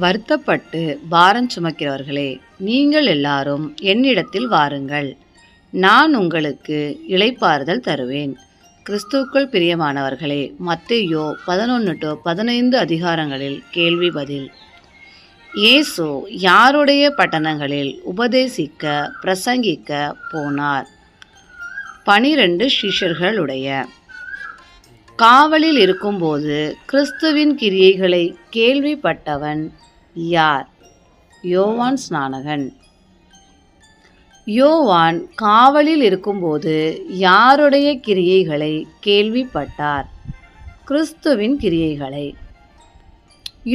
வருத்தப்பட்டு பாரம் சுமக்கிறவர்களே, நீங்கள் எல்லாரும் என்னிடத்தில் வாருங்கள், நான் உங்களுக்கு இளைப்பாறுதல் தருவேன். கிறிஸ்துவுக்குள் பிரியமானவர்களே, மத்தேயு 11-15 அதிகாரங்களில் கேள்வி பதில். இயேசு யாருடைய பட்டணங்களில் உபதேசிக்க பிரசங்கிக்க போனார்? 12 சீஷர்களுடைய. காவலில் இருக்கும்போது கிறிஸ்துவின் கிரியைகளை கேள்விப்பட்டவன் யார்? யோவான் ஸ்நானகன். யோவான் காவலில் இருக்கும்போது யாருடைய கிரியைகளை கேள்விப்பட்டார்? கிறிஸ்துவின் கிரியைகளை.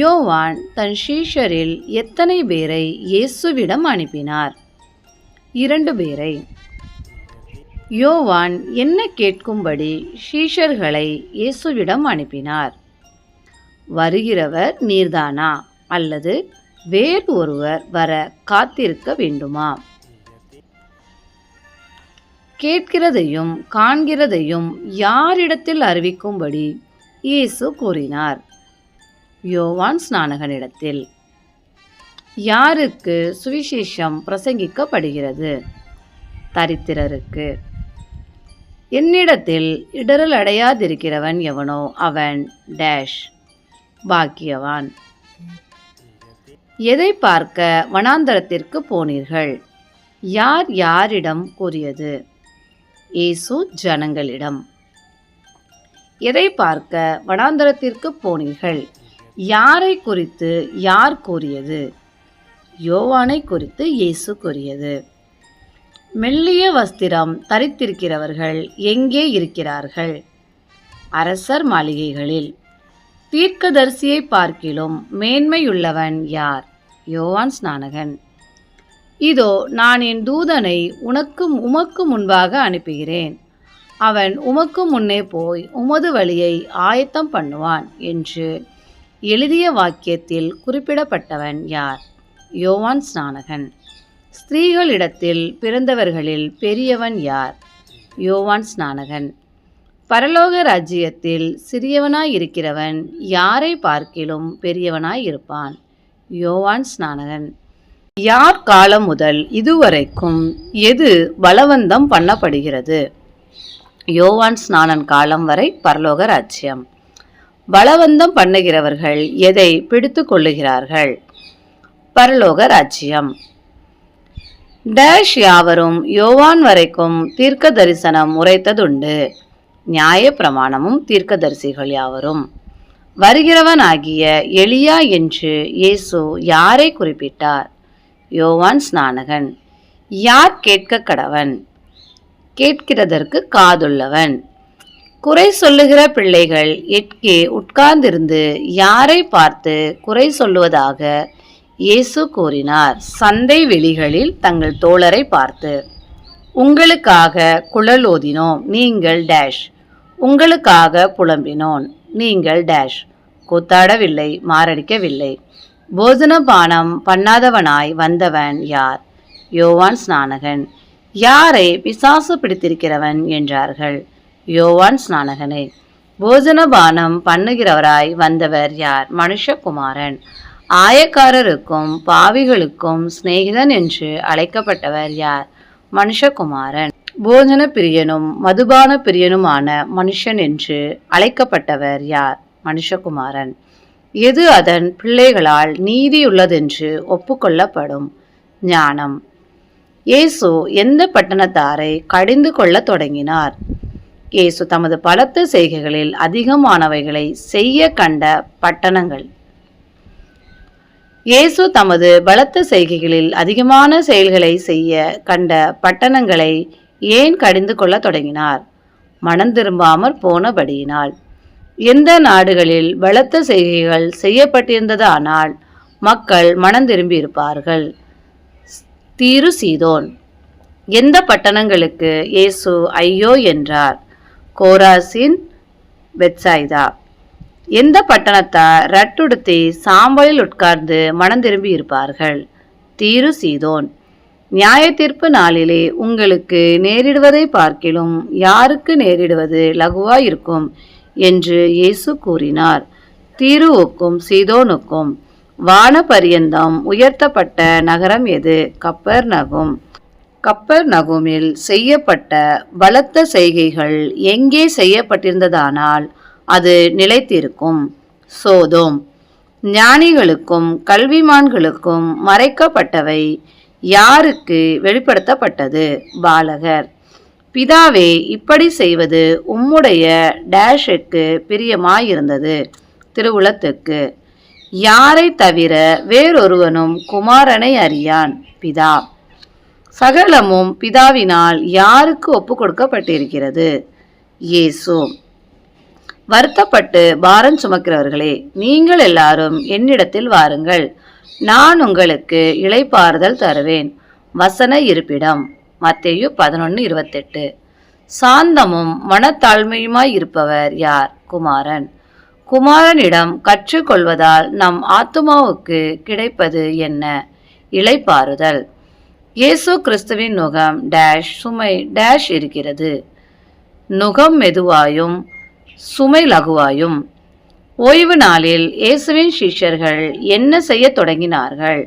யோவான் தன் சீஷரில் எத்தனை பேரை இயேசுவிடம் அனுப்பினார்? 2 பேரை. யோவான் என்ன கேட்கும்படி சீஷர்களை இயேசுவிடம் அனுப்பினார்? வருகிறவர் நீர்தானா, அல்லது வேறு ஒருவர் வர காத்திருக்க வேண்டுமா? கேட்கிறதையும் காண்கிறதையும் யாரிடத்தில் அறிவிக்கும்படி இயேசு கூறினார்? யோவான் ஸ்நானகனிடத்தில். யாருக்கு சுவிசேஷம் பிரசங்கிக்கப்படுகிறது? தரித்திரருக்கு. என்னிடத்தில் இடரல் அடையாதிருக்கிறவன் எவனோ அவன் டேஷ் பாக்கியவான். எதை பார்க்க வனாந்தரத்திற்கு போனீர்கள்? யார் யாரிடம் கூறியது? இயேசு ஜனங்களிடம். எதை பார்க்க வனாந்தரத்திற்கு போனீர்கள்? யாரை குறித்து யார் கூறியது? யோவானை குறித்து இயேசு கூறியது. மெல்லிய வஸ்திரம் தரித்திருக்கிறவர்கள் எங்கே இருக்கிறார்கள்? அரசர் மாளிகைகளில். தீர்க்கதரிசியை பார்க்கிலும் மேன்மையுள்ளவன் யார்? யோவான் ஸ்நானகன். இதோ நான் என் தூதனை உமக்கு முன்பாக அனுப்புகிறேன், அவன் உமக்கு முன்னே போய் உமது வழியை ஆயத்தம் பண்ணுவான் என்று எழுதிய வாக்கியத்தில் குறிப்பிடப்பட்டவன் யார்? யோவான் ஸ்நானகன். ஸ்திரீகளிடத்தில் பிறந்தவர்களில் பெரியவன் யார்? யோவான் ஸ்நானகன். பரலோக ராஜ்யத்தில் சிறியவனாயிருக்கிறவன் யாரை பார்க்கிலும் பெரியவனாயிருப்பான்? யோவான் ஸ்நானகன். யார் காலம் முதல் இதுவரைக்கும் எது பலவந்தம் பண்ணப்படுகிறது? யோவான் ஸ்நானன் காலம் வரை பரலோக ராஜ்யம். பலவந்தம் பண்ணுகிறவர்கள் எதை பிடித்து கொள்ளுகிறார்கள்? பரலோக ராஜ்யம். டேஷ் யாவரும் யோவான் வரைக்கும் தீர்க்க தரிசனம் உரைத்ததுண்டு, நியாய பிரமாணமும் தீர்க்கதரிசிகள் யாவரும். வருகிறவன் ஆகிய எலியா என்று இயேசு யாரை குறிப்பிட்டார்? யோவான் ஸ்நானகன். யார் கேட்க கடவன்? கேட்கிறதற்கு காதுள்ளவன். குறை சொல்லுகிற பிள்ளைகள் எட்கே உட்கார்ந்திருந்து யாரை பார்த்து குறை சொல்லுவதாக இயேசு கூறினார்? சந்தை வெளிகளில் தங்கள் தோழரை பார்த்து. உங்களுக்காக குழல் ஓதினோம், நீங்கள் டேஷ். உங்களுக்காக புலம்பினோன், நீங்கள் டேஷ். கூத்தாடவில்லை, மாரடிக்கவில்லை. போஜனபானம் பண்ணாதவனாய் வந்தவன் யார்? யோவான் ஸ்நானகன். யாரை பிசாசு பிடித்திருக்கிறவன் என்றார்கள்? யோவான் ஸ்நானகனே. போஜனபானம் பண்ணுகிறவராய் வந்தவர் யார்? மனுஷகுமாரன். ஆயக்காரருக்கும் பாவிகளுக்கும் சிநேகிதன் என்று அழைக்கப்பட்டவர் யார்? மனுஷகுமாரன். போஜன பிரியனும் மதுபான பிரியனுமான மனுஷன் என்று அழைக்கப்பட்டவர் யார்? மனுஷகுமாரன். எது அதன் பிள்ளைகளால் நீதியுள்ளதென்று ஒப்புக்கொள்ளப்படும்? ஞானம். இயேசு எந்த பட்டணத்தாரை கடிந்து கொள்ள தொடங்கினார்? இயேசு தமது பலத்த செய்கைகளில் அதிகமானவைகளை செய்ய கண்ட பட்டணங்கள். இயேசு தமது பலத்த செய்கைகளில் அதிகமான செயல்களை செய்ய கண்ட பட்டணங்களை ஏன் கடிந்து கொள்ள தொடங்கினார்? மனம் திரும்பாமற் போனபடியினால். எந்த நாடுகளில் பலத்த செய்கைகள் செய்யப்பட்டிருந்ததானால் மக்கள் மனம் திரும்பி இருப்பார்கள்? தீரு சீதோன். எந்த பட்டணங்களுக்கு இயேசு ஐயோ என்றார்? கோராசின், பெத்சாய்தா. எந்த பட்டணத்தார் ரட்டுடுத்தி சாம்பலில் உட்கார்ந்து மனம் திரும்பி இருப்பார்கள்? தீரு சீதோன். நியாய தீர்ப்பு நாளிலே உங்களுக்கு நேரிடுவதை பார்க்கிலும் யாருக்கு நேரிடுவது லகுவாயிருக்கும் என்று இயேசு கூறினார். தீருவுக்கும் சீதோனுக்கும். வானபரியந்தம் உயர்த்தப்பட்ட நகரம் எது? கப்பர்நகும். கப்பர்நகுமில் செய்யப்பட்ட பலத்த செய்கைகள் எங்கே செய்யப்பட்டிருந்ததானால் அது நிலைத்திருக்கும்? சோதோம். ஞானிகளுக்கும் கல்விமான்களுக்கும் மறைக்கப்பட்டவை யாருக்கு வெளிப்படுத்தப்பட்டது? பாலகர். பிதாவே, இப்படி செய்வது உம்முடைய டேஷுக்கு பிரியமாயிருந்தது, திருவுளத்துக்கு. யாரை தவிர வேறொருவனும் குமாரனை அறியான், பிதா. சகலமும் பிதாவினால் யாருக்கு ஒப்பு கொடுக்கப்பட்டிருக்கிறது? இயேசு. வருத்தப்பட்டு பாரம் சுமக்கிறவர்களே, நீங்கள் எல்லாரும் என்னிடத்தில் வாருங்கள், நான் உங்களுக்கு இளைப்பாறுதல் தருவேன். வசன இருப்பிடம் மத்தேயு 11:28. சாந்தமும் மனத்தாழ்மையுமாயிருப்பவர் யார்? குமாரன். குமாரனிடம் கற்றுக்கொள்வதால் நம் ஆத்துமாவுக்கு கிடைப்பது என்ன? இளைப்பாறுதல். இயேசு கிறிஸ்துவின் நுகம் டேஷ் சுமை டேஷ் இருக்கிறது. நுகம் மெதுவாயும் சுமை லகுவாயும். ஓய்வு நாளில் இயேசுவின் சிஷ்யர்கள் என்ன செய்ய தொடங்கினார்கள்?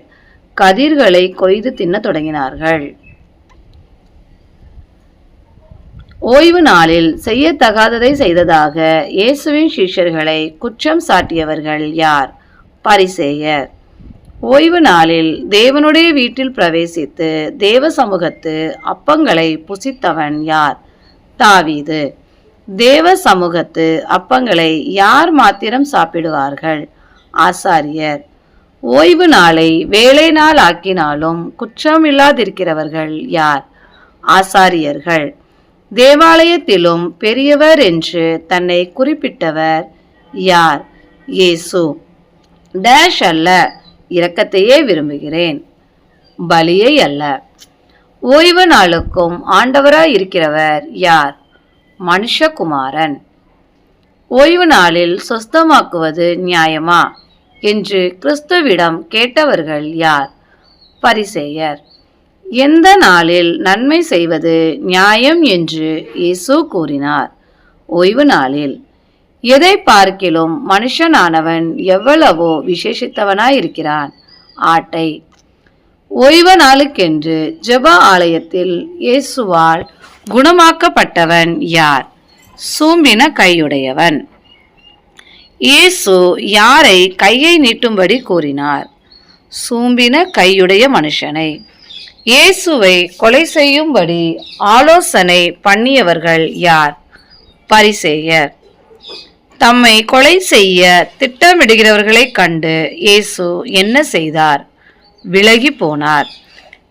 கதிர்களை கொய்து தின்ன தொடங்கினார்கள். ஓய்வு நாளில் செய்யத்தகாததை செய்ததாக இயேசுவின் சிஷ்யர்களை குற்றம் சாட்டியவர்கள் யார்? பரிசேயர். ஓய்வு நாளில் தேவனுடைய வீட்டில் பிரவேசித்து தேவ சமூகத்து அப்பங்களை புசித்தவன் யார்? தாவீது. தேவ சமூகத்து அப்பங்களை யார் மாத்திரம் சாப்பிடுவார்கள்? ஆசாரியர். ஓய்வு நாளை வேலை நாள் ஆக்கினாலும் குற்றமில்லாதிருக்கிறவர்கள் யார்? ஆசாரியர்கள். தேவாலயத்திலும் பெரியவர் என்று தன்னை குறிப்பிட்டவர் யார்? இயேசு. டேஷ் அல்ல, இரக்கத்தையே விரும்புகிறேன், பலியை அல்ல. ஓய்வு நாளுக்கும் ஆண்டவராய் இருக்கிறவர் யார்? மனுஷகுமாரன். ஓய்வு நாளில் சொஸ்தமாக்குவது நியாயமா என்று கிறிஸ்துவிடம் கேட்டவர்கள் யார்? பரிசேயர். எந்த நாளில் நன்மை செய்வது நியாயம் என்று இயேசு கூறினார்? ஓய்வு நாளில். எதை பார்க்கிலும் மனுஷனானவன் எவ்வளவோ விசேஷித்தவனாயிருக்கிறான்? ஆட்டை. ஓய்வு நாளுக்கென்று ஜெப ஆலயத்தில் இயேசுவால் குணமாக்கப்பட்டவன் யார்? சூம்பின கையுடையவன். இயேசு யாரை கையை நீட்டும்படி கூறினார்? சூம்பின கையுடைய மனுஷனை. இயேசுவை கொலை செய்யும்படி ஆலோசனை பண்ணியவர்கள் யார்? பரிசேயர். தம்மை கொலை செய்ய திட்டமிடுகிறவர்களை கண்டு இயேசு என்ன செய்தார்? விலகி போனார்.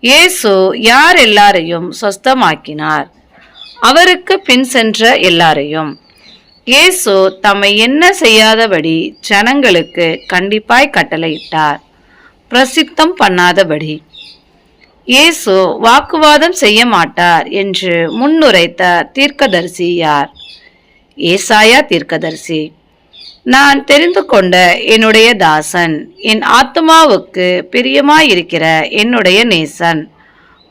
இயேசு யார் எல்லாரையும் சொஸ்தமாக்கினார்? அவருக்கு பின் சென்ற எல்லாரையும். இயேசு தம்மை என்ன செய்யாதபடி ஜனங்களுக்கு கண்டிப்பாய் கட்டளையிட்டார்? பிரசித்தம் பண்ணாதபடி. இயேசு வாக்குவாதம் செய்ய மாட்டார் என்று முன்னுரைத்த தீர்க்கதரிசி யார்? ஏசாயா தீர்க்கதரிசி. நான் தெரிந்து கொண்ட என்னுடைய தாசன், என் ஆத்துமாவுக்கு பிரியமாயிருக்கிற என்னுடைய நேசன்.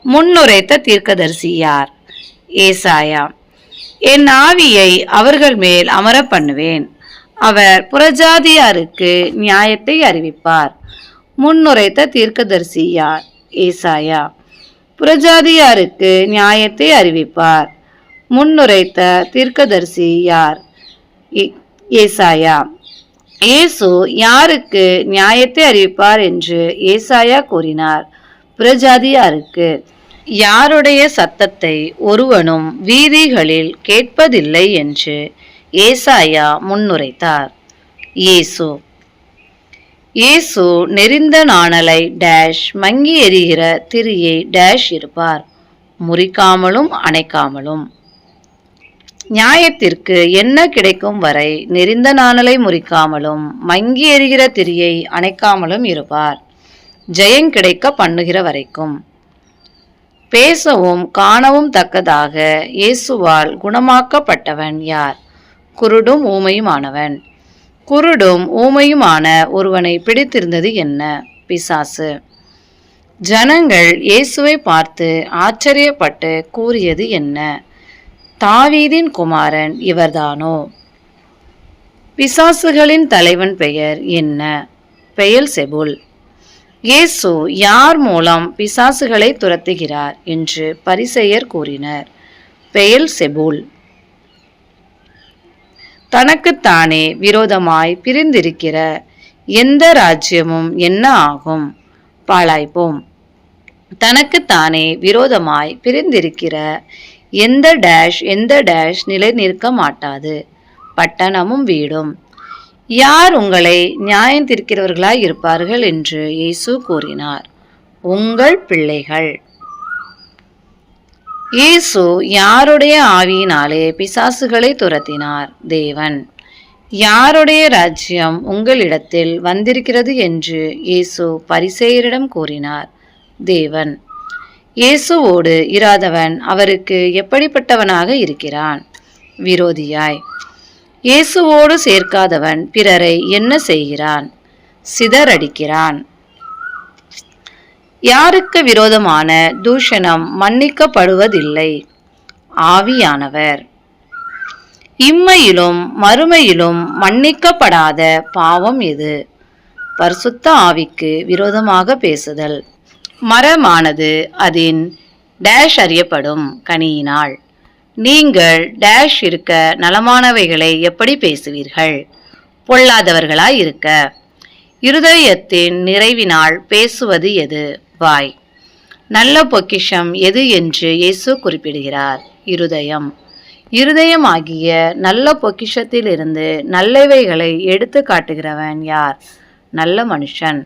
முன்னுரைத்த தீர்க்கதரிசி யார்? ஏசாயா. என் ஆவியை அவர்கள் மேல் அமர பண்ணுவேன், அவர் புறஜாதியாருக்கு நியாயத்தை அறிவிப்பார். முன்னுரைத்த தீர்க்கதரிசி யார்? ஏசாயா. புறஜாதியாருக்கு நியாயத்தை அறிவிப்பார். முன்னுரைத்த தீர்க்கதரிசி யார்? ஏசாயா. இயேசு யாருக்கு நியாயத்தை அறிவிப்பார் என்று ஏசாயா கூறினார்? புறஜாதியாருக்கு. யாருடைய சத்தத்தை ஒருவனும் வீதிகளில் கேட்பதில்லை என்று ஏசாயா முன்னுரைத்தார்? இயேசு. இயேசு நெறிந்த நாணலை டேஷ் மங்கி எரிகிற திரியை டேஷ் இருப்பார், முறிக்காமலும் அணைக்காமலும். நியாயத்திற்கு என்ன கிடைக்கும் வரை நெறிந்த நாணலை முறிக்காமலும் மங்கி எரிகிற திரியை அணைக்காமலும் இருப்பார், ஜெயம் கிடைக்க பண்ணுகிற வரைக்கும். பேசவும் காணவும் தக்கதாக இயேசுவால் குணமாக்கப்பட்டவன் யார்? குருடும் ஊமையுமானவன். குருடும் ஊமையுமான ஒருவனை பிடித்திருந்தது என்ன? பிசாசு. ஜனங்கள் இயேசுவை பார்த்து ஆச்சரியப்பட்டு கூறியது என்ன? தாவீதின் குமாரன் இவர்தானோ? பிசாசுகளின் தலைவன் பெயர் என்ன? பெயல்செபூல். இயேசு யார் மூலம் பிசாசுகளை துரத்துகிறார் என்று பரிசேயர் கூறினர். பெயல்செபூல். தனக்குத்தானே விரோதமாய் பிரிந்திருக்கிற எந்த ராஜ்யமும் என்ன ஆகும்? பாழாய்ப்போம். தனக்குத்தானே விரோதமாய் பிரிந்திருக்கிற எந்த டேஷ் நிலை நிற்க மாட்டாது. பட்டணமும் வீடும். யார் உங்களை நியாயம் தீர்க்கிறவர்களாய் இருப்பார்கள் என்று இயேசு கூறினார். உங்கள் பிள்ளைகள். இயேசு யாருடைய ஆவியினாலே பிசாசுகளை துரத்தினார்? தேவன். யாருடைய ராஜ்யம் உங்களிடத்தில் வந்திருக்கிறது என்று இயேசு பரிசேயரிடம் கூறினார்? தேவன். இயேசுவோடு இராதவன் அவருக்கு எப்படிப்பட்டவனாக இருக்கிறான்? விரோதியாய். இயேசுவோடு சேர்க்காதவன் பிறரை என்ன செய்கிறான்? சிதறடிக்கிறான். யாருக்கு விரோதமான தூஷணம் மன்னிக்கப்படுவதில்லை? ஆவியானவர். இம்மையிலும் மறுமையிலும் மன்னிக்கப்படாத பாவம் எது? பரிசுத்த ஆவிக்கு விரோதமாக பேசுதல். மரமானது அதன் டேஷ் அறியப்படும் கனியினால். நீங்கள் டேஷ் இருக்க நலமானவைகளை எப்படி பேசுவீர்கள்? பொல்லாதவர்களாய் இருக்க. இருதயத்தின் நிறைவினால் பேசுவது எது? வாய். நல்ல பொக்கிஷம் எது என்று இயேசு குறிப்பிடுகிறார்? இருதயம். இருதயமாகிய நல்ல பொக்கிஷத்திலிருந்து நல்லவைகளை எடுத்து காட்டுகிறவன் யார்? நல்ல மனுஷன்.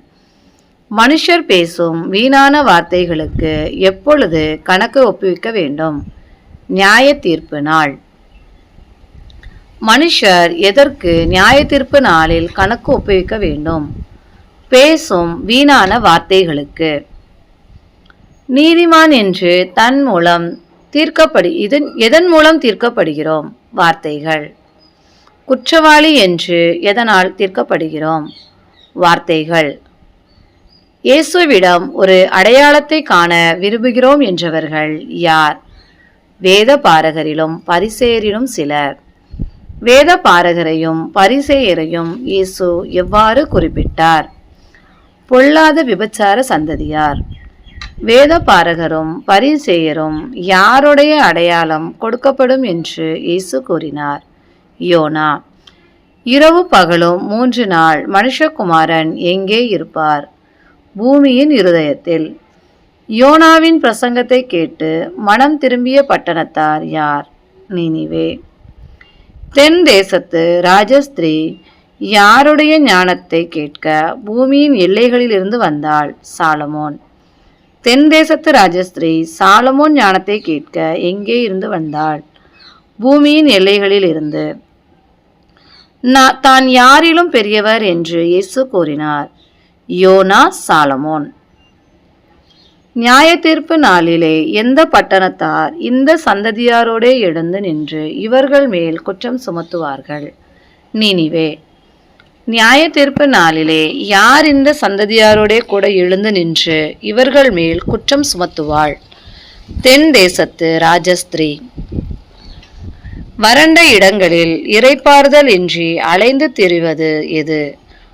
மனுஷர் பேசும் வீணான வார்த்தைகளுக்கு எப்பொழுது கணக்கு ஒப்புவிக்க வேண்டும்? நியாய தீர்ப்பு நாள். மனுஷர் எதற்கு நியாய தீர்ப்பு நாளில் கணக்கு ஒப்புவிக்க வேண்டும்? பேசும் வீணான வார்த்தைகளுக்கு. நீதிமான் என்று எதன் மூலம் தீர்க்கப்படுகிறோம்? வார்த்தைகள். குற்றவாளி என்று எதனால் தீர்க்கப்படுகிறோம்? வார்த்தைகள். இயேசுவிடம் ஒரு அடையாளத்தை காண விரும்புகிறோம் என்றவர்கள் யார்? வேத பாரகரிலும் பரிசேயரிலும் சிலர். வேத பாரகரையும் பரிசேயரையும் இயேசு எவ்வாறு குறிப்பிட்டார்? பொல்லாத விபச்சார சந்ததியார். வேத பாரகரும் பரிசேயரும் யாருடைய அடையாளம் கொடுக்கப்படும் என்று இயேசு கூறினார்? யோனா. இரவு பகலும் 3 நாள் மனுஷகுமாரன் எங்கே இருப்பார்? பூமியின் இருதயத்தில். யோனாவின் பிரசங்கத்தை கேட்டு மனம் திரும்பிய பட்டணத்தார் யார்? நினிவே. தென் தேசத்து ராஜஸ்திரீ யாருடைய ஞானத்தை கேட்க பூமியின் எல்லைகளில் இருந்து வந்தாள்? சாலமோன். தென் தேசத்து ராஜஸ்திரீ சாலமோன் ஞானத்தை கேட்க எங்கே இருந்து வந்தாள்? பூமியின் எல்லைகளில் இருந்து. தான் யாரிலும் பெரியவர் என்று இயேசு கூறினார்? யோனா, சாலமோன். நியாய தீர்ப்பு நாளிலே எந்த பட்டணத்தார் இந்த சந்ததியாரோடே எழுந்து நின்று இவர்கள் மேல் குற்றம் சுமத்துவார்கள்? நினிவே. நியாய தீர்ப்பு நாளிலே யார் இந்த சந்ததியாரோடே கூட எழுந்து நின்று இவர்கள் மேல் குற்றம் சுமத்துவாள்? தென் தேசத்து ராஜஸ்திரீ. வறண்ட இடங்களில் இறைப்பாறுதல் இன்றி அலைந்து திரிவது எது?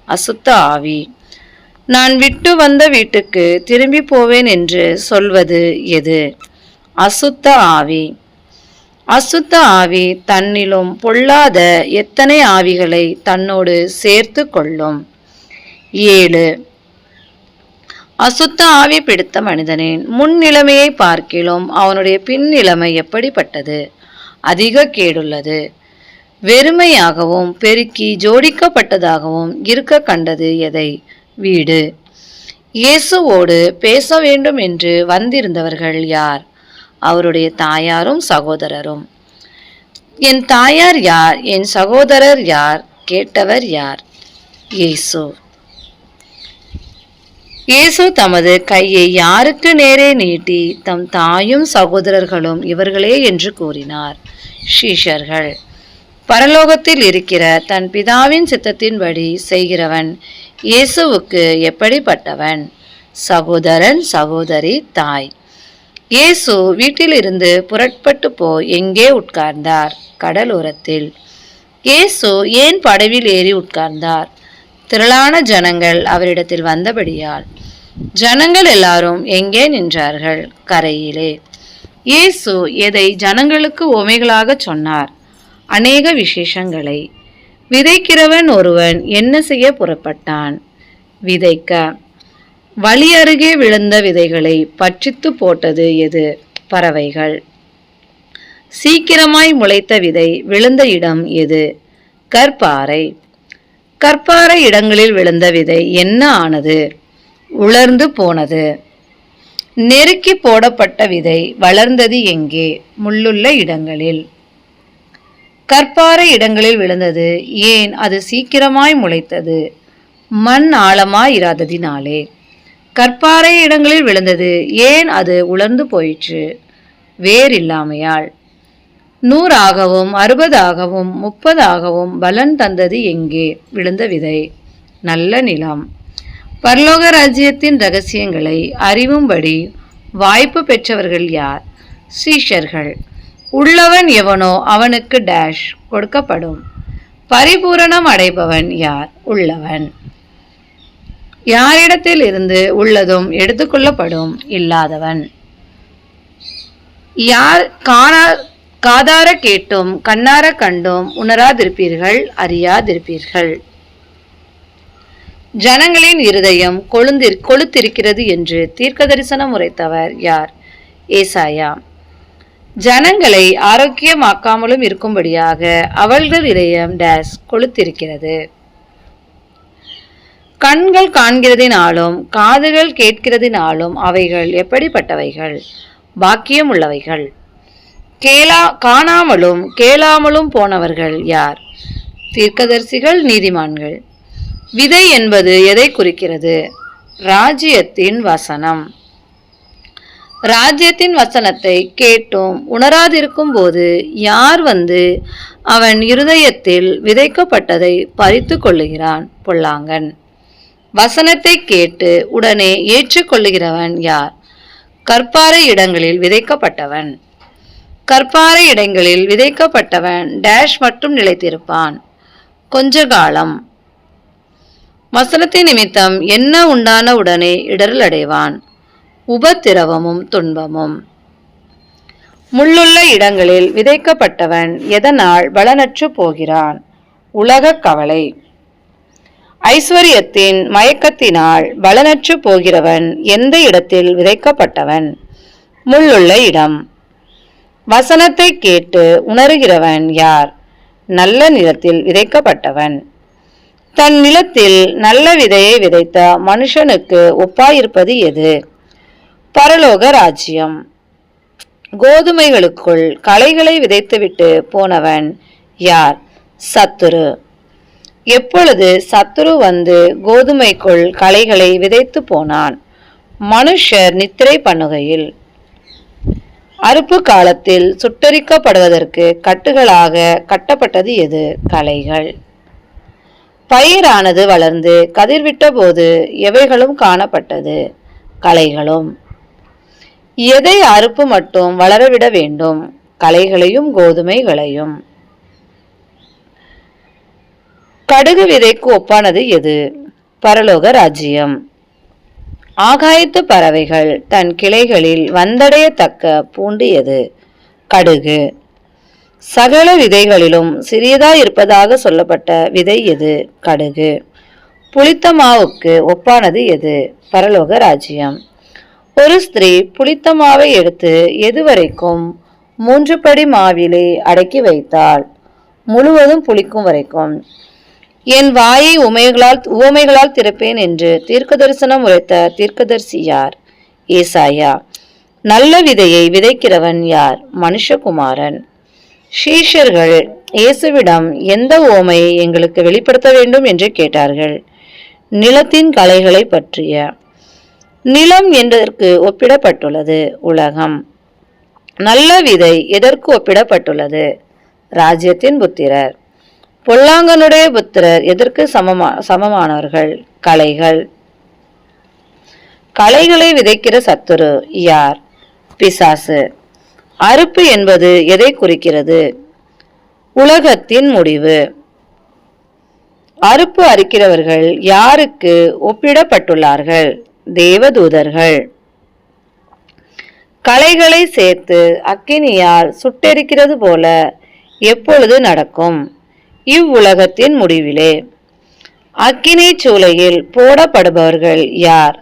அசுத்த ஆவி. நான் விட்டு வந்த வீட்டுக்கு திரும்பி போவேன் என்று சொல்வது எது? அசுத்த ஆவி. அசுத்த ஆவி தன்னிலும் பொல்லாத எத்தனை ஆவிகளை தன்னோடு சேர்த்து கொள்ளும்? 7. அசுத்த ஆவி பிடித்த மனிதனின் முன்னிலைமையை பார்க்கிலும் அவனுடைய பின்னிலைமை எப்படிப்பட்டது? அதிக கேடுள்ளது. வெறுமையாகவும் பெருக்கி ஜோடிக்கப்பட்டதாகவும் இருக்க கண்டது எதை? வீடு. இயேசுவோடு பேச வேண்டும் என்று வந்திருந்தவர்கள் யார்? அவருடைய தாயாரும் சகோதரரும். என் தாயார் யார்? என் சகோதரர் யார்? கேட்டவர் யார்? இயேசு. இயேசு தமது கையை யாருக்கு நேரே நீட்டி தம் தாயும் சகோதரர்களும் இவர்களே என்று கூறினார்? சீஷர்கள். பரலோகத்தில் இருக்கிற தன் பிதாவின் சித்தத்தின்படி செய்கிறவன் இயேசுவுக்கு எப்படிப்பட்டவன்? சகோதரன், சகோதரி, தாய். இயேசு வீட்டிலிருந்து புறப்பட்டு போய் எங்கே உட்கார்ந்தார்? கடலோரத்தில். இயேசு ஏன் படவில் ஏறி உட்கார்ந்தார்? திரளான ஜனங்கள் அவரிடத்தில் வந்தபடியால். ஜனங்கள் எல்லாரும் எங்கே நின்றார்கள்? கரையிலே. இயேசு எதை ஜனங்களுக்கு உவமைகளாக சொன்னார்? அநேக விசேஷங்களை. விதைக்கிறவன் ஒருவன் என்ன செய்ய புறப்பட்டான்? விதைக்க. வழி அருகே விழுந்த விதைகளை பட்சித்து போட்டது எது? பறவைகள். சீக்கிரமாய் முளைத்த விதை விழுந்த இடம் எது? கற்பாறை. கற்பாறை இடங்களில் விழுந்த விதை என்ன ஆனது? உலர்ந்து போனது. நெருக்கி போடப்பட்ட விதை வளர்ந்தது எங்கே? முள்ளுள்ள இடங்களில். கற்பாறை இடங்களில் விழுந்தது, ஏன் அது சீக்கிரமாய் முளைத்தது? மண் ஆழமாயிராததினாலே. கற்பாறை இடங்களில் விழுந்தது, ஏன் அது உலர்ந்து போயிற்று? வேறில்லாமையால். 100 60 30 பலன் தந்தது எங்கே? விழுந்த விதை. நல்ல நிலம். பரலோக ராஜ்யத்தின் இரகசியங்களை அறிவும்படி வாய்ப்பு பெற்றவர்கள் யார்? சீஷர்கள். உள்ளவன் எவனோ அவனுக்கு டேஷ் கொடுக்கப்படும். பரிபூரணம் அடைபவன் யார்? உள்ளவன். யாரிடத்தில் இருந்து உள்ளதும் எடுத்துக்கொள்ளப்படும்? இல்லாதவன். யார் காதார கேட்டும் கண்ணார கண்டும் உணராதிருப்பீர்கள், அறியாதிருப்பீர்கள். ஜனங்களின் இருதயம் கொழுத்திருக்கிறது என்று தீர்க்க தரிசனம் உரைத்தவர் யார்? ஏசாயா. ஜனங்களை ஆரோக்கியமாக்காமலும் இருக்கும்படியாக அவர்கள் இதயம் டேஸ் கொழுத்திருக்கிறது. கண்கள் காண்கிறதினாலும் காதுகள் கேட்கிறதினாலும் அவைகள் எப்படிப்பட்டவைகள்? பாக்கியம் உள்ளவைகள். காணாமலும் கேளாமலும் போனவர்கள் யார்? தீர்க்கதரிசிகள், நீதிமான்கள். விதை என்பது எதை குறிக்கிறது? ராஜ்யத்தின் வசனம். ராஜ்யத்தின் வசனத்தை கேட்டும் உணராதிருக்கும் போது யார் வந்து அவன் இருதயத்தில் விதைக்கப்பட்டதை பறித்து கொள்ளுகிறான்? பொல்லாங்கன். வசனத்தை கேட்டு உடனே ஏற்றுக்கொள்ளுகிறவன் யார்? கற்பாறை இடங்களில் விதைக்கப்பட்டவன். கற்பாறை இடங்களில் விதைக்கப்பட்டவன் டேஷ் மட்டும் நிலைத்திருப்பான், கொஞ்ச காலம். வசனத்தின் நிமித்தம் என்ன உண்டான உடனே இடரல் அடைவான், உபத்திரவமும் துன்பமும். முள்ளுள்ள இடங்களில் விதைக்கப்பட்டவன் எதனால் பலனற்று போகிறான்? உலக கவலை. ஐஸ்வர்யத்தின் மயக்கத்தினால் பலனற்று போகிறவன் எந்த இடத்தில் விதைக்கப்பட்டவன்? முள்ளுள்ள இடம். வசனத்தை கேட்டு உணர்கிறவன் யார்? நல்ல நிலத்தில் விதைக்கப்பட்டவன். தன் நிலத்தில் நல்ல விதையை விதைத்த மனுஷனுக்கு ஒப்பாயிருப்பது எது? பரலோக ராஜ்யம். கோதுமைகளுக்குள் களைகளை விதைத்துவிட்டு போனவன் யார்? சத்துரு. எப்பொழுது சத்துரு வந்து கோதுமைக்குள் களைகளை விதைத்து போனான்? மனுஷர் நித்திரை பண்ணுகையில். அறுப்பு காலத்தில் சுட்டரிக்கப்படுவதற்கு கட்டுகளாக கட்டப்பட்டது எது? களைகள். பயிரானது வளர்ந்து கதிர்விட்ட போது எவைகளும் காணப்பட்டது? களைகளும். எதை அறுப்பு மட்டும் வளரவிட வேண்டும்? களைகளையும் கோதுமைகளையும். கடுகு விதைக்கு ஒப்பானது எது? பரலோக ராஜ்யம். ஆகாயத்து பறவைகள் தன் கிளைகளில் வந்தடையத்தக்க பூண்டு எது? கடுகு. சகல விதைகளிலும் சிறியதாய் இருப்பதாக சொல்லப்பட்ட விதை எது? கடுகு. புளித்த மாவுக்கு ஒப்பானது எது? பரலோக ராஜ்யம். ஒரு ஸ்திரீ புளித்த மாவை எடுத்து எதுவரைக்கும் 3 படி மாவிலே அடக்கி வைத்தாள்? முழுவதும் புளிக்கும் வரைக்கும். என் வாயை உவமைகளால் திறப்பேன் என்று தீர்க்க தரிசனம் உரைத்த தீர்க்கதரிசி யார்? ஏசாயா. நல்ல விதையை விதைக்கிறவன் யார்? மனுஷகுமாரன். சீஷர்கள் இயேசுவிடம் எந்த உவமையை எங்களுக்கு வெளிப்படுத்த வேண்டும் என்று கேட்டார்கள். நிலத்தின் களைகளை பற்றிய. நிலம் என்பதற்கு ஒப்பிடப்பட்டுள்ளது உலகம். நல்ல விதை எதற்கு ஒப்பிடப்பட்டுள்ளது? ராஜ்யத்தின் புத்திரர். பொல்லாங்கனுடைய புத்திரர் எதற்கு சமமானவர்கள்? களைகள். களைகளை விதைக்கிற சத்துரு யார்? பிசாசு. அறுப்பு என்பது எதை குறிக்கிறது? உலகத்தின் முடிவு. அறுப்பு அறுக்கிறவர்கள் யாருக்கு ஒப்பிடப்பட்டுள்ளார்கள்? தேவதூதர்கள். களைகளை சேர்த்து அக்கினியால் சுட்டெரிக்கிறது போல எப்பொழுது நடக்கும்? இவ்வுலகத்தின் முடிவிலே. அக்கினி சூளையில் போடப்படுபவர்கள் யார்?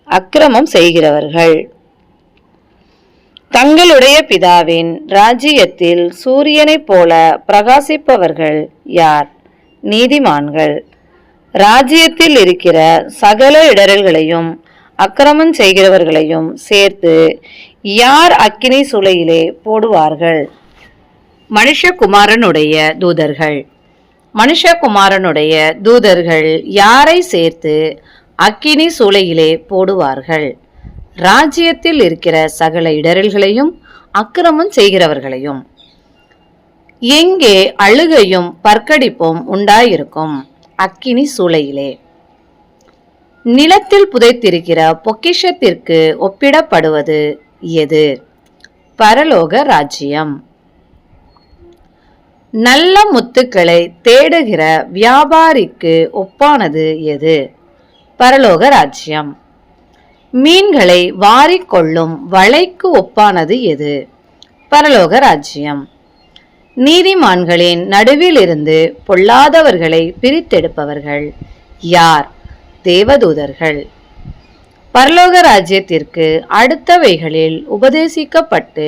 அக்கிரமம் செய்கிறவர்கள். தங்களுடைய பிதாவின் ராஜ்யத்தில் சூரியனைப் போல பிரகாசிப்பவர்கள் யார்? நீதிமான்கள். ராஜ்யத்தில் இருக்கிற சகல இடரல்களையும் அக்கிரமம் செய்கிறவர்களையும் சேர்த்து யார் அக்கினி சூளையிலே போடுவார்கள்? மனுஷகுமாரனுடைய தூதர்கள். மனுஷகுமாரனுடைய தூதர்கள் யாரை சேர்த்து அக்கினி சூளையிலே போடுவார்கள்? ராஜ்யத்தில் இருக்கிற சகல இடரல்களையும் அக்கிரமம் செய்கிறவர்களையும். எங்கே அழுகையும் பற்கடிப்பும் உண்டாயிருக்கும்? அக்கினி சூளையிலே. நிலத்தில் புதைத்திருக்கிற பொக்கிஷத்திற்கு ஒப்பிடப்படுவது எது? பரலோக ராஜ்யம். நல்ல முத்துக்களை தேடுகிற வியாபாரிக்கு ஒப்பானது எது? பரலோக ராஜ்யம். மீன்களை வாரிக்கொள்ளும் வலைக்கு ஒப்பானது எது? பரலோக ராஜ்யம். நீதிமான்களின் நடுவிலிருந்து பொல்லாதவர்களை பிரித்தெடுப்பவர்கள் யார்? தேவதூதர்கள். பரலோக ராஜ்யத்திற்கு அடுத்தவைகளில் உபதேசிக்கப்பட்டு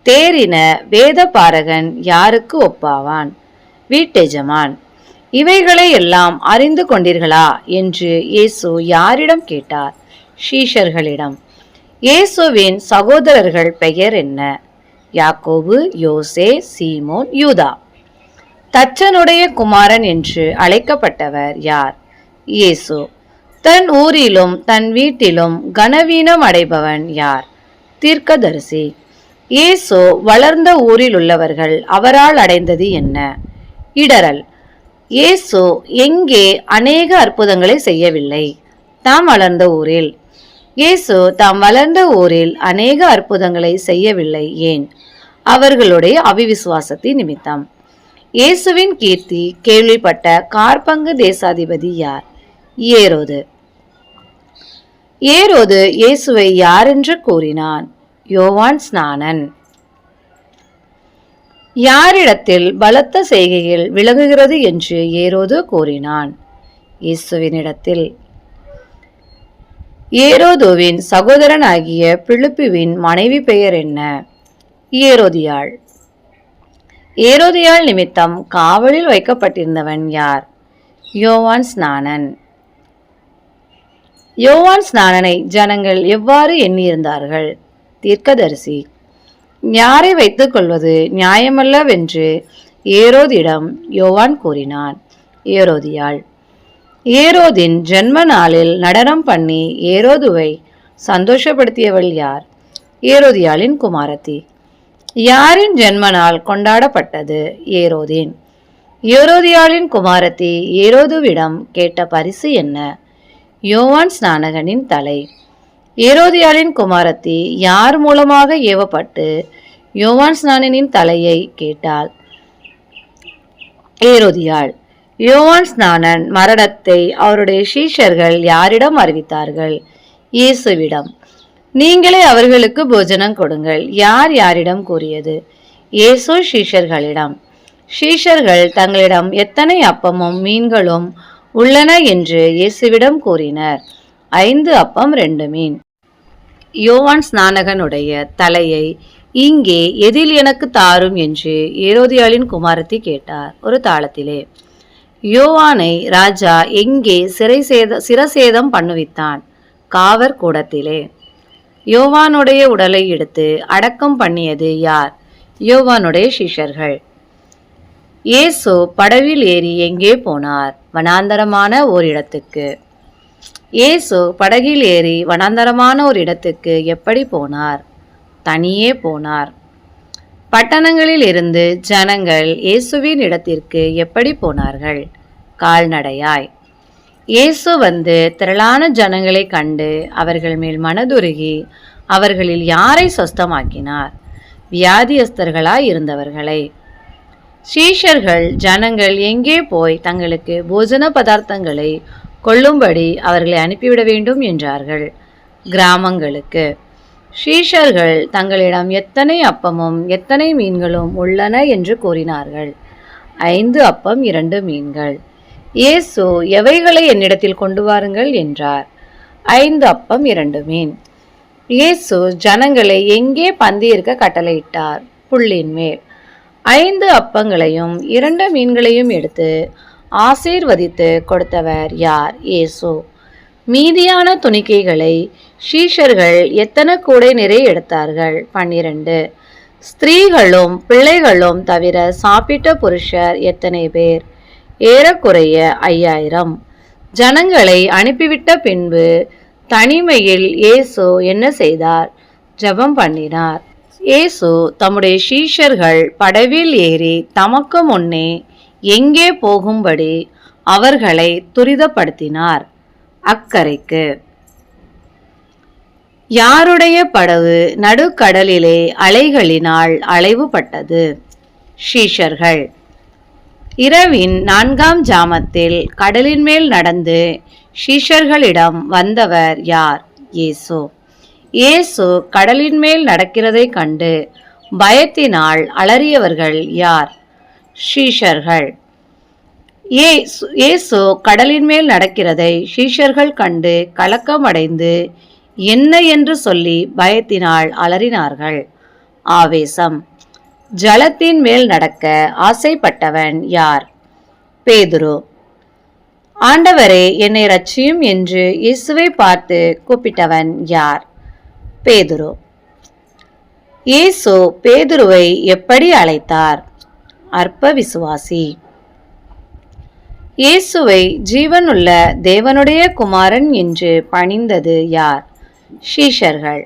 தேறின வேத பாரகன் யாருக்கு ஒப்பாவான்? வீட்டெஜமான். இவைகளை எல்லாம் அறிந்து கொண்டீர்களா என்று இயேசு யாரிடம் கேட்டார்? சீஷர்களிடம். இயேசுவின் சகோதரர்கள் பெயர் என்ன? யாக்கோபு, யோசே, சீமோன், யூதா. தச்சனுடைய குமாரன் என்று அழைக்கப்பட்டவர் யார்? இயேசு. தன் ஊரிலும் தன் வீட்டிலும் கனவீனம் அடைபவன் யார்? தீர்க்கதரிசி. இயேசு வளர்ந்த ஊரில் உள்ளவர்கள் அவரால் அடைந்தது என்ன? இடரல். இயேசு எங்கே அநேக அற்புதங்களை செய்யவில்லை? தாம் வளர்ந்த ஊரில். இயேசு தாம் வளர்ந்த ஊரில் அநேக அற்புதங்களை செய்யவில்லை. ஏன்? அவர்களுடைய அவிவிசுவாசத்தின் நிமித்தம். இயேசுவின் கீர்த்தி கேள்விப்பட்ட கார்பங்கு தேசாதிபதி யார்? ஏரோது. ஏரோது இயேசுவை யாரென்று கூறினான்? யோவான் ஸ்நானன். யாரிடத்தில் பலத்த செய்கையில் விளங்குகிறது என்று ஏரோது கூறினான்? இயேசுவினிடத்தில். ஏரோதுவின் சகோதரனாகிய பிலிப்புவின் மனைவி பெயர் என்ன? ஏரோதியாள். ஏரோதியாள் நிமித்தம் காவலில் வைக்கப்பட்டிருந்தவன் யார்? யோவான் ஸ்நானன். யோவான் ஸ்நானனை ஜனங்கள் எவ்வாறு எண்ணியிருந்தார்கள்? தீர்க்கதரிசி. யாரை வைத்துக் கொள்வது நியாயமல்லவென்று ஏரோதிடம் யோவான் கூறினான். ஏரோதியாள். ஏரோதின் ஜென்ம நாளில் நடனம் பண்ணி ஏரோதுவை சந்தோஷப்படுத்தியவள் யார்? ஏரோதியாளின் குமாரத்தி. யாரின் ஜென்ம நாள் கொண்டாடப்பட்டது? ஏரோதின். ஏரோதியாளின் குமாரத்தி ஏரோதுவிடம் கேட்ட பரிசு என்ன? யோவான் ஸ்நானகனின் தலை. ஏரோதியாளின் குமாரத்தி யார் மூலமாக ஏவப்பட்டு யோவான் ஸ்நானனின் தலையை கேட்டாள்? ஏரோதியாள். யோவான் ஸ்நானன் மரணத்தை அவருடைய சீஷர்கள் யாரிடம் அறிவித்தார்கள்? இயேசுவிடம். நீங்களே அவர்களுக்கு போஜனம் கொடுங்கள். யார் யாரிடம் கூறியது? இயேசு சீஷர்களிடம். சீஷர்கள் தங்களிடம் எத்தனை அப்பமும் மீன்களும் உள்ளன என்று இயேசுவிடம் கூறினர். 5 அப்பம் 2 மீன். யோவான் ஸ்நானகனுடைய தலையை இங்கே எதில் எனக்கு தாரும் என்று ஏரோதியாளின் குமாரத்தி கேட்டார். ஒரு தாளத்திலே. யோவானை ராஜா எங்கே சிரசேதம் பண்ணுவித்தான்? காவற் கூடத்திலே. யோவானுடைய உடலை எடுத்து அடக்கம் பண்ணியது யார்? யோவானுடைய சீஷர்கள். இயேசு படவில் ஏறி எங்கே போனார்? வனாந்தரமான ஓர் இடத்துக்கு. இயேசு படகில் ஏறி வனாந்தரமான ஒரு இடத்துக்கு எப்படி போனார்? தனியே போனார். பட்டணங்களில் இருந்து ஜனங்கள் இயேசுவின் இடத்திற்கு எப்படி போனார்கள்? கால்நடையாய். இயேசு வந்து திரளான ஜனங்களை கண்டு அவர்கள் மேல் மனதுருகி அவர்களில் யாரை சொஸ்தமாக்கினார்? வியாதியஸ்தர்களாய் இருந்தவர்களை. சீஷர்கள் ஜனங்கள் எங்கே போய் தங்களுக்கு போஜன பதார்த்தங்களை கொள்ளும்படி அவர்களை அனுப்பிவிட வேண்டும் என்றார்கள். கிராமங்களுக்கு சீஷர்கள் தங்களிடம் எத்தனை அப்பமும் எத்தனை மீன்களும் உள்ளன என்று கூறினார்கள். 5 அப்பம் 2 மீன்கள். இயேசு, எவைகளை என்னிடத்தில் கொண்டு வாருங்கள் என்றார். 5 அப்பம் 2 மீன். இயேசு ஜனங்களை எங்கே பந்தியிருக்க கட்டளையிட்டார்? புல்லின் மேல். 5 அப்பங்களையும் 2 மீன்களையும் எடுத்து ஆசீர்வதித்து கொடுத்தவர் யார்? இயேசு. மீதியான துணிக்கைகளை சீஷர்கள் எத்தனை கூடை நிறைய எடுத்தார்கள்? 12. ஸ்திரீகளும் பிள்ளைகளும் தவிர சாப்பிட்ட புருஷர் எத்தனை பேர்? ஏறக்குறைய 5000. ஜனங்களை அனுப்பிவிட்ட பின்பு தனிமையில் இயேசு என்ன செய்தார்? ஜெபம் பண்ணினார். இயேசு தம்முடைய சீஷர்கள் படவில் ஏறி தமக்கு முன்னே எங்கே போகும்படி அவர்களை துரிதப்படுத்தினார்? அக்கரைக்கு. யாருடைய படகு நடுக்கடலிலே அலைகளினால் அலைவுபட்டது? சீஷர்கள். இரவின் 4ஆம் ஜாமத்தில் கடலின் மேல் நடந்து சீஷர்களிடம் வந்தவர் யார்? இயேசு. இயேசு கடலின் மேல் நடக்கிறதை கண்டு பயத்தினால் அலறியவர்கள் யார்? சீஷர்கள். இயேசு கடலின் மேல் நடக்கிறதை சீஷர்கள் கண்டு கலக்கமடைந்து என்ன என்று சொல்லி பயத்தினால் அலறினார்கள். ஆவேசம். ஜலத்தின் மேல் நடக்க ஆசைப்பட்டவன் யார்? பேதுரு. ஆண்டவரே, என்னை ரட்சியும் என்று இயேசுவை பார்த்து கூப்பிட்டவன் யார்? பேதுரு. இயேசு பேதுருவை எப்படி அழைத்தார்? அற்ப விசுவாசி. இயேசுவை ஜீவனுள்ள தேவனுடைய குமாரன் என்று பணிந்தது யார்? சீஷர்கள்.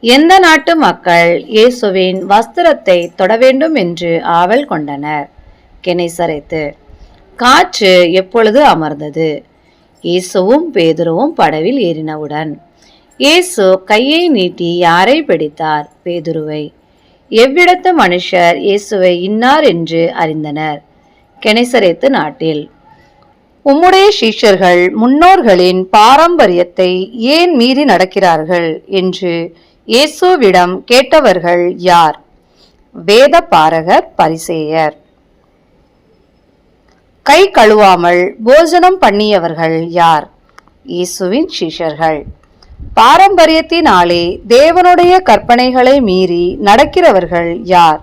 எந்த நாட்டு மக்கள் இயேசுவின் வஸ்திரத்தை தொட வேண்டும் என்று ஆவல் கொண்டனர்? கெனேசரேத்து. காற்று எப்பொழுது அமர்ந்தது? இயேசுவும் பேதுருவும் படவில் ஏறினவுடன். இயேசு கையை நீட்டி யாரை பிடித்தார்? பேதுருவை. எவ்விடத்து மனுஷர் இயேசுவை இன்னார் என்று அறிந்தனர்? கெனேசரேத்து நாட்டில். உம்முடைய சீஷர்கள் முன்னோர்களின் பாரம்பரியத்தை ஏன் மீறி நடக்கிறார்கள் என்று இயேசுவிடம் கேட்டவர்கள் யார்? வேத பாரகர், பரிசேயர். கை கழுவாமல் போஜனம் பண்ணியவர்கள் யார்? இயேசுவின் சீஷர்கள். பாரம்பரியத்தினாலே தேவனுடைய கற்பனைகளை மீறி நடக்கிறவர்கள் யார்?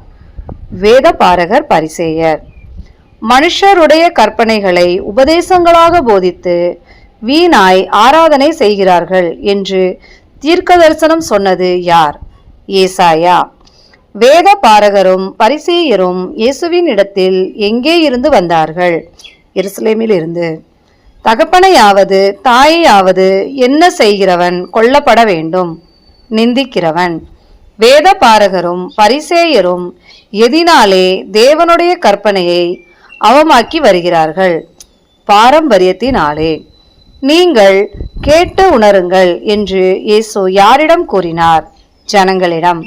வேத பாரகர், பரிசேயர். மனுஷருடைய கற்பனைகளை உபதேசங்களாக போதித்து வீணாய் ஆராதனை செய்கிறார்கள் என்று தீர்க்க தரிசனம் சொன்னது யார்? ஏசாயா. வேத பாரகரும் பரிசேயரும் இயேசுவின் இடத்தில் எங்கே இருந்து வந்தார்கள்? எருசலேமில் இருந்து. தகப்பனையாவது தாயையாவது என்ன செய்கிறவன் கொல்லப்பட வேண்டும்? நிந்திக்கிறவன். வேத பாரகரும் பரிசேயரும் எதினாலே தேவனுடைய கற்பனையை அவமாக்கி வருகிறார்கள்? பாரம்பரியத்தினாலே. நீங்கள் கேட்டு உணருங்கள் என்று இயேசு யாரிடம் கூறினார்? ஜனங்களிடம்.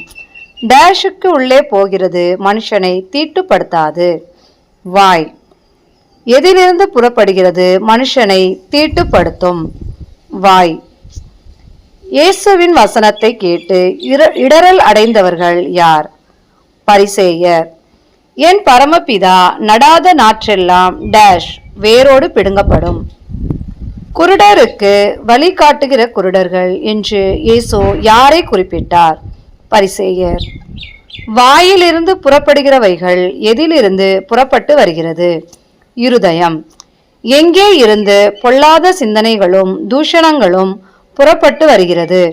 டேஷுக்கு உள்ளே போகிறது மனுஷனை தீட்டுப்படுத்தாது. வாய். எதிலிருந்து புறப்படுகிறது மனுஷனை தீட்டுப்படுத்தும்? வாய். இயேசுவின் வசனத்தை கேட்டு இடரல் அடைந்தவர்கள் யார்? பரிசேயர். என் பரமபிதா நடாத நாற்றெல்லாம் டேஷ் வேரோடு பிடுங்கப்படும். குருடருக்கு வழி காட்டுகிற குருடர்கள் என்று இயேசு யாரை குறிப்பிட்டார்? பரிசேயர். வாயிலிருந்து புறப்படுகிறவைகள் எதிலிருந்து புறப்பட்டு வருகிறது? இருதயம். எங்கே இருந்து பொல்லாத சிந்தனைகளும் தூஷணங்களும் புறப்பட்டு வருகிறது?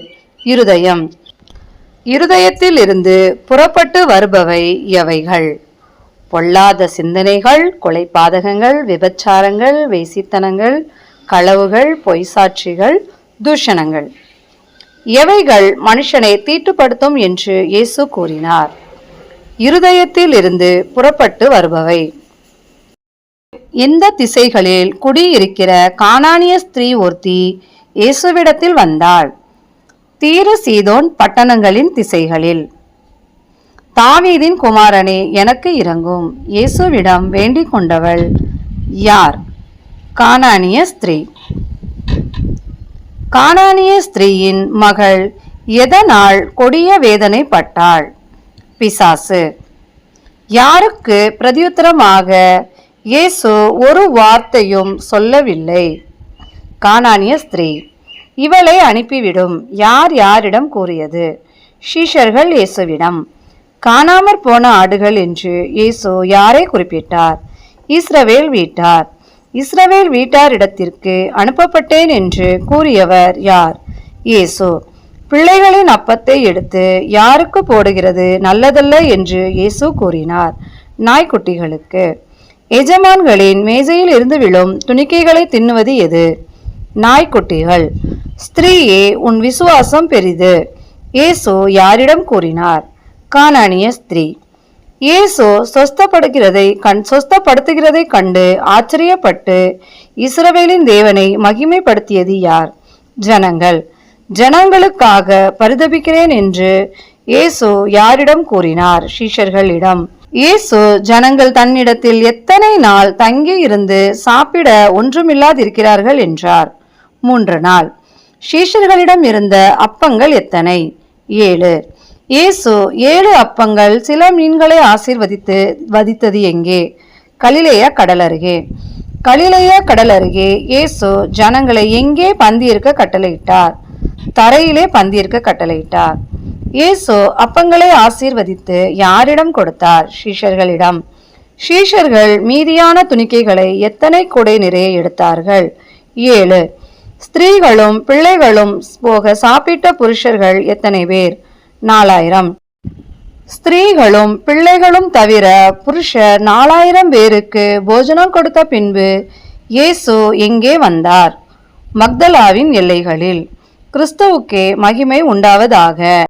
இருதயம். இருதயத்தில் இருந்து புறப்பட்டு வருபவை எவைகள்? பொல்லாத சிந்தனைகள், கொலைபாதகங்கள், விபச்சாரங்கள், வேசித்தனங்கள், களவுகள், பொய்சாட்சிகள், தூஷணங்கள். எவைகள் மனுஷனை தீட்டுப்படுத்தும் என்று இயேசு கூறினார்? இருதயத்தில் இருந்து புறப்பட்டு வருபவை. எந்த திசைகளில் குடியிருக்கிற கானானிய ஸ்திரீ ஒருத்தி இயேசுவிடத்தில் வந்தாள்? தீரு சீதோன் பட்டணங்களின் திசைகளில். தாவீதின் குமாரனே, எனக்கு இரங்கும். இயேசுவிடம் வேண்டிக் கொண்டவள் யார்? கானானிய ஸ்திரீ. கானானிய ஸ்திரீயின் மகள் எதனால் கொடிய வேதனைப்பட்டாள்? பிசாசு. யாருக்கு பிரதியுத்தரமாக இயேசு ஒரு வார்த்தையும் சொல்லவில்லை. கானானிய ஸ்திரீ. இவளை அனுப்பிவிடும். யார் யாரிடம் கூறியது? சீஷர்கள் இயேசுவிடம். காணாமற் போன ஆடுகள் என்று இயேசு யாரை குறிப்பிட்டார்? இஸ்ரவேல் வீட்டார். இஸ்ரவேல் வீட்டாரிடத்திற்கு அனுப்பப்பட்டேன் என்று கூறியவர் யார்? இயேசு. பிள்ளைகளின் அப்பத்தை எடுத்து யாருக்கு போடுகிறது நல்லதல்ல என்று இயேசு கூறினார்? நாய்க்குட்டிகளுக்கு. எஜமான்களின் மேஜையில் இருந்து விழும் துணிக்கைகளை தின்னுவது எது? நாய்க்குட்டிகள். ஸ்திரீயே, உன் விசுவாசம் பெரிது. இயேசு யாரிடம் கூறினார்? கானானிய ஸ்திரீ. இயேசு சொஸ்தப்படுத்துகிறதை கண்டு ஆச்சரியப்பட்டு இஸ்ரவேலின் தேவனை மகிமைப்படுத்தியது யார்? ஜனங்கள். ஜனங்களுக்காக பரிதபிக்கிறேன் என்று இயேசு யாரிடம் கூறினார்? சீஷர்களிடம். இயேசு ஜனங்கள் தன்னிடத்தில் எத்தனை நாள் தங்கி இருந்து சாப்பிட ஒன்றுமில்லாதிருக்கிறார்கள் என்றார்? 3 நாள். சீஷர்களிடம் இருந்த அப்பங்கள் எத்தனை? 7. இயேசு 7 அப்பங்கள் சில மீன்களை ஆசீர்வதித்தது எங்கே? கலிலேயா கடல் அருகே. கலிலேயா கடல் அருகே இயேசு ஜனங்களை எங்கே பந்தியிருக்க கட்டளையிட்டார்? தரையிலே பந்தியிருக்க கட்டளையிட்டார். இயேசு அப்பங்களை ஆசீர்வதித்து யாரிடம் கொடுத்தார்? சீஷர்களிடம். சீஷர்கள் மீதியான துணிக்கைகளை எத்தனை கூடை நிறைய எடுத்தார்கள்? 7. ஸ்திரீகளும் பிள்ளைகளும் போக சாப்பிட்ட புருஷர்கள் எத்தனை பேர்? 4000. ஸ்திரீகளும் பிள்ளைகளும் தவிர புருஷர் 4000 பேருக்கு போஜனம் கொடுத்த பின்பு இயேசு எங்கே வந்தார்? மக்தலாவின் எல்லைகளில். கிறிஸ்துவுக்கே மகிமை உண்டாவதாக.